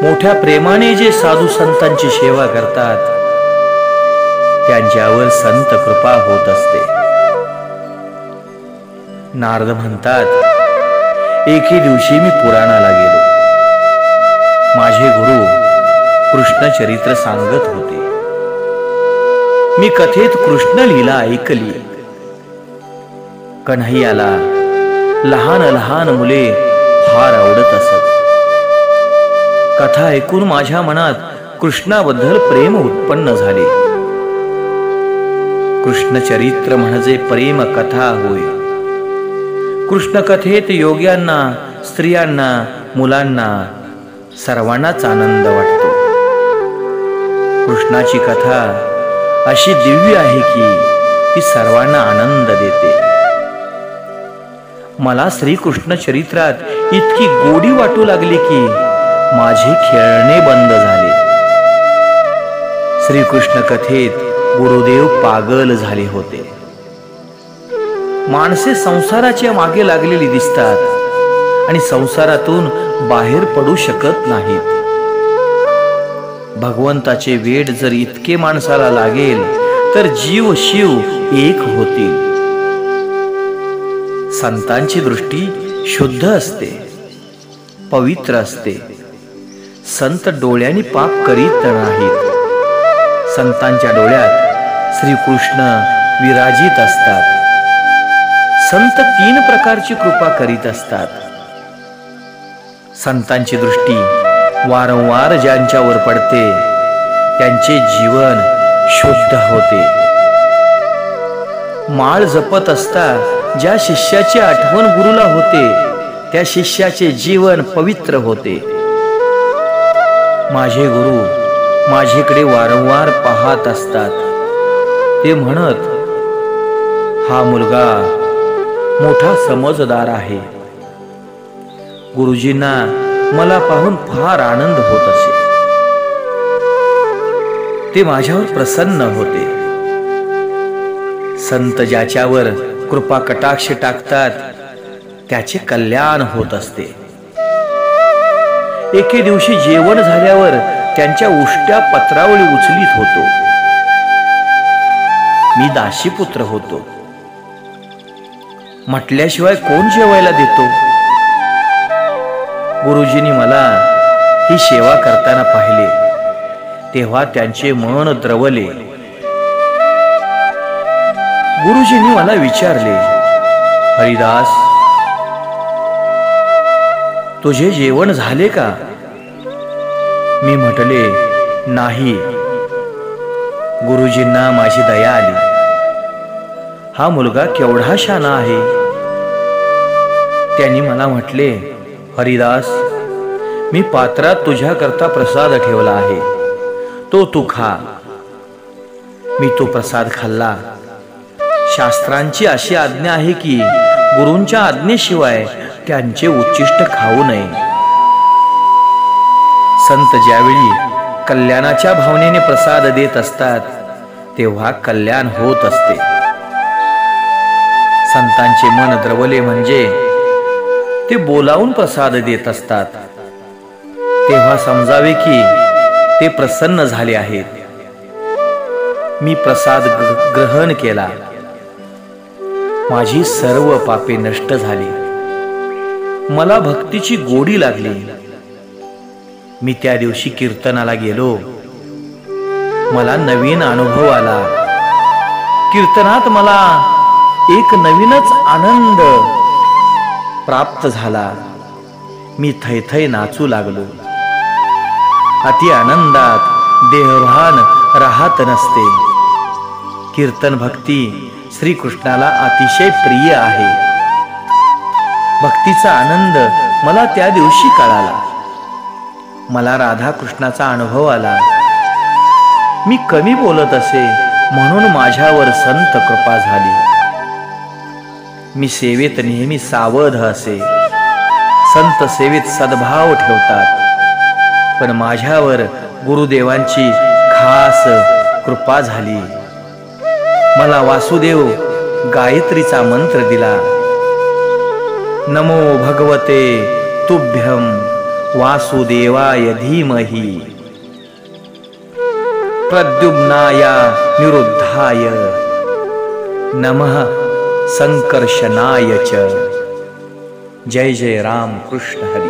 मोठ्या प्रेमाने जे साधू संतांची सेवा करतात त्यांच्यावर संत कृपा होत असते. नारद म्हणतात, एके दिवशी मी पुराणाला गेलो. माझे गुरु कृष्ण चरित्र सांगत होते. मी कथेत कृष्ण लीला ऐकली. कन्हैयाला लहान लहान मुले फार आवडत असत. कथा ऐकून माझ्या मनात कृष्णाबद्दल प्रेम उत्पन्न झाले. कृष्ण चरित्र म्हणजे प्रेम कथा होय. कृष्ण कथेत योग्यांना, स्त्रियांना, मुलांना सर्वांनाच आनंद वाटतो. कृष्णाची कथा अशी दिव्य आहे की ती सर्वांना आनंद देते. मला श्रीकृष्ण चरित्रात इतकी गोडी वाटू लागली की माझे खेळणे बंद झाले. श्रीकृष्ण कथेत गुरुदेव पागल झाले होते. माणसे संसाराच्या मागे लागलेली दिसतात आणि संसारातून बाहेर पडू शकत नाहीत. भगवंताचे वेड जर इतके माणसाला लागेल तर जीव शिव एक होतील. संतांची दृष्टी शुद्ध असते, पवित्र असते. संत डोळ्यांनी पाप करीत नाहीत. संतांच्या डोळ्यात श्रीकृष्ण विराजित असतात. संत 3 प्रकारची कृपा करीत असतात. संतांची दृष्टी वारंवार ज्यांच्यावर पडते त्यांचे जीवन शुद्ध होते. माळ जपत असता ज्या शिष्याची आठवण गुरुला होते त्या शिष्याचे जीवन पवित्र होते. माझे गुरु माझेकडे वारंवार पाहत असतात. ते म्हणत, हा मुलगा मोठा समजदार आहे. गुरुजींना मला पाहून फार आनंद होत असे. ते माझ्यावर प्रसन्न होते. संत ज्याच्यावर कृपा कटाक्ष टाकतात त्याचे कल्याण होत असते. एके दिवशी जेवण झाल्यावर त्यांच्या उष्ट्या पत्रावळी उचलीत होतो. मी दासीपुत्र होतो. म्हटल्याशिवाय कोण जेवायला देतो. गुरुजींनी मला ही सेवा करताना पाहिले तेव्हा त्यांचे मन द्रवले. गुरुजींनी मला विचारले, हरिदास, तुझे जेवण झाले का? मी म्हटले, नाही. गुरुजींना माझी दया आली. हा मुलगा केवढा शहाणा आहे. त्यांनी मला म्हटले, हरिदास, मी पात्रात तुझ्याकरता प्रसाद ठेवला आहे, तो तू खा. मी तो प्रसाद खाल्ला. शास्त्रांची अशी आज्ञा आहे की गुरूंच्या आज्ञेशिवाय त्यांचे उच्चिष्ट खाऊ नये. संत ज्यावेळी कल्याणाच्या भावनेने प्रसाद देत असतात तेव्हा कल्याण होत असते. संतांचे मन द्रवले म्हणजे ते बोलावून प्रसाद देत असतात. तेव्हा समजावे की ते प्रसन्न झाले आहेत. मी प्रसाद ग्रहण केला. माझी सर्व पापे नष्ट झाली. मला भक्तीची गोडी लागली. मी त्या दिवशी कीर्तनाला गेलो. मला नवीन अनुभव आला. कीर्तनात मला एक नवीनच आनंद प्राप्त झाला. मी थैथै नाचू लागलो. अति आनंदात देहभान राहत नसते. कीर्तन भक्ती श्रीकृष्णाला अतिशय प्रिय आहे. भक्तीचा आनंद मला त्या दिवशी कळाला. मला राधा कृष्णाचा अनुभव आला. मी कमी बोलत असे म्हणून माझ्यावर संत कृपा झाली. मी सेवेत नेहमी सावध असे. संत सेवेत सद्भाव ठेवतात. पण माझ्यावर गुरुदेवांची खास कृपा झाली. मला वासुदेव गायत्रीचा मंत्र दिला. नमो भगवते तुभ्यं वासुदेवाय धीमहि प्रद्युम्नाय निरुद्धाय नमः संकर्षणाय च। जय जय राम कृष्ण हरी।